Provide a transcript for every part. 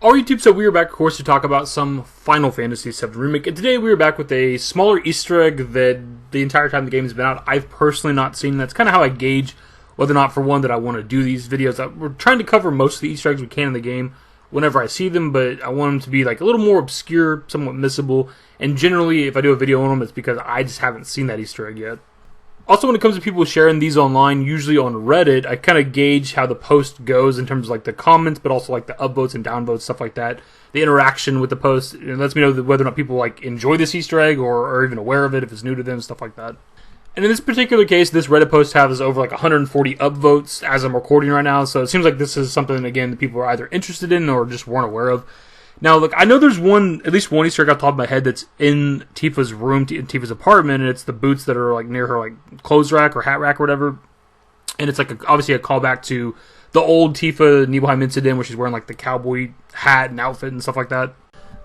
All YouTube, so we are back, of course, to talk about some Final Fantasy VII Remake, and today we are back with a smaller Easter egg that the entire time the game has been out, I've personally not seen. That's kind of how I gauge whether or not, for one, that I want to do these videos. We're trying to cover most of the Easter eggs we can in the game whenever I see them, but I want them to be like a little more obscure, somewhat missable, and generally, if I do a video on them, it's because I just haven't seen that Easter egg yet. Also, when it comes to people sharing these online, usually on Reddit, I kind of gauge how the post goes in terms of like the comments, but also like the upvotes and downvotes, stuff like that. The interaction with the post, it lets me know whether or not people like enjoy this Easter egg or are even aware of it, if it's new to them, stuff like that. And in this particular case, this Reddit post has over like 140 upvotes as I'm recording right now, so it seems like this is something, again, that people are either interested in or just weren't aware of. Now, look, I know there's at least one Easter egg off the top of my head that's in Tifa's room, in Tifa's apartment, and it's the boots that are like near her like clothes rack or hat rack or whatever. And it's like obviously a callback to the old Tifa Nibelheim incident where she's wearing like the cowboy hat and outfit and stuff like that.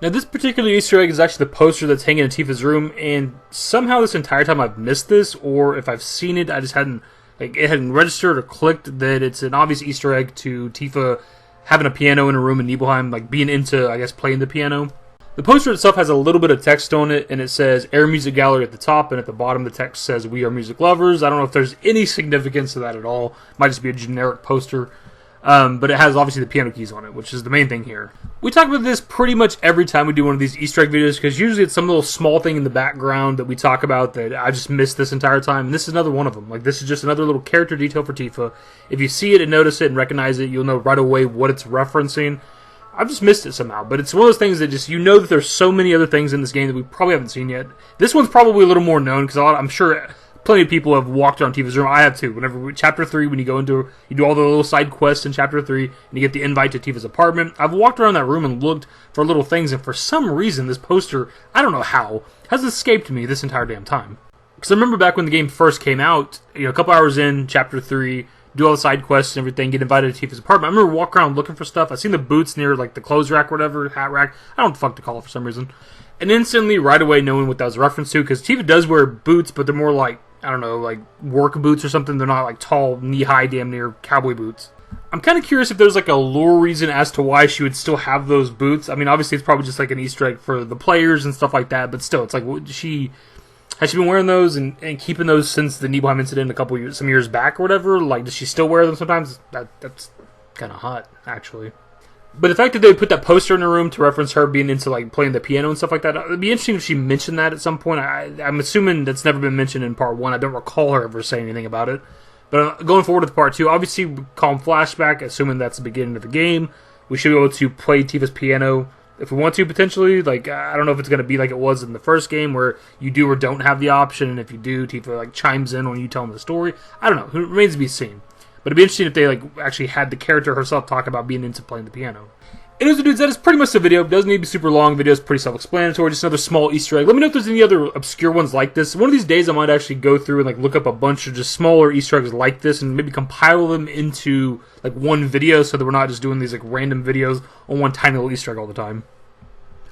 Now, this particular Easter egg is actually the poster that's hanging in Tifa's room, and somehow this entire time I've missed this, or if I've seen it, I just hadn't, like, it hadn't registered or clicked that it's an obvious Easter egg to Tifa having a piano in her room in Nibelheim, like being into, I guess, playing the piano. The poster itself has a little bit of text on it, and it says Air Music Gallery at the top, and at the bottom the text says We Are Music Lovers. I don't know if there's any significance to that at all. It might just be a generic poster. But it has obviously the piano keys on it, which is the main thing here. We talk about this pretty much every time we do one of these Easter egg videos, because usually it's some little small thing in the background that we talk about that I just missed this entire time, and this is another one of them. Like, this is just another little character detail for Tifa. If you see it and notice it and recognize it, you'll know right away what it's referencing. I've just missed it somehow, but it's one of those things that just, you know that there's so many other things in this game that we probably haven't seen yet. This one's probably a little more known, because I'm sure plenty of people have walked around Tifa's room. I have too. Whenever Chapter 3, when you go into, you do all the little side quests in Chapter 3, and you get the invite to Tifa's apartment. I've walked around that room and looked for little things, and for some reason, this poster, I don't know how, has escaped me this entire damn time. Because I remember back when the game first came out, a couple hours in, Chapter 3, do all the side quests and everything, get invited to Tifa's apartment. I remember walking around looking for stuff. I seen the boots near, like, the clothes rack or whatever, hat rack. I don't know what the fuck to call it for some reason. And instantly, right away, knowing what that was a reference to, because Tifa does wear boots, but they're more like, I don't know, like work boots or something. They're not like tall, knee-high, damn near cowboy boots. I'm kind of curious if there's like a lore reason as to why she would still have those boots. I mean, obviously it's probably just like an Easter egg for the players and stuff like that, but still, it's like, has she been wearing those and keeping those since the Nibelheim incident some years back or whatever? Like, does she still wear them sometimes? That's kind of hot, actually. But the fact that they put that poster in her room to reference her being into like playing the piano and stuff like that, it'd be interesting if she mentioned that at some point. I'm assuming that's never been mentioned in part 1. I don't recall her ever saying anything about it. But going forward with part 2, obviously we call him Flashback, assuming that's the beginning of the game. We should be able to play Tifa's piano if we want to, potentially. Like, I don't know if it's going to be like it was in the first game, where you do or don't have the option, and if you do, Tifa like chimes in when you tell him the story. I don't know. It remains to be seen. But it'd be interesting if they like actually had the character herself talk about being into playing the piano. Anyways, dudes, that is pretty much the video. It doesn't need to be super long. The video is pretty self-explanatory. Just another small Easter egg. Let me know if there's any other obscure ones like this. One of these days, I might actually go through and like look up a bunch of just smaller Easter eggs like this and maybe compile them into like one video, so that we're not just doing these like random videos on one tiny little Easter egg all the time.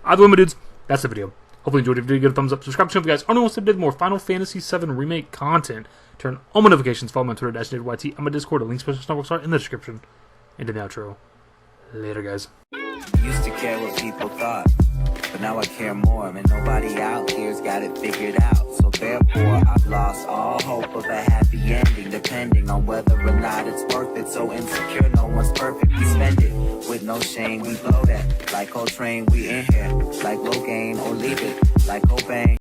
Either way, my dudes, that's the video. Hopefully you enjoyed the video. Give it a thumbs up. Subscribe to the channel if you guys aren't interested in more Final Fantasy VII Remake content. Turn on my notifications. Follow me on Twitter, dashingdavidbusiness. I'm a Discord. A link to Snowbox are in the description. And in the outro. Later, guys. Used to care what people thought, but now I care more. And nobody out here's got it figured out. So therefore, I've lost all hope of a happy ending, depending on whether or not it's worth it. So insecure, no one's perfect. We spend it with no shame. We blow that like Coltrane. We in here like low gain or leave it like Cobain.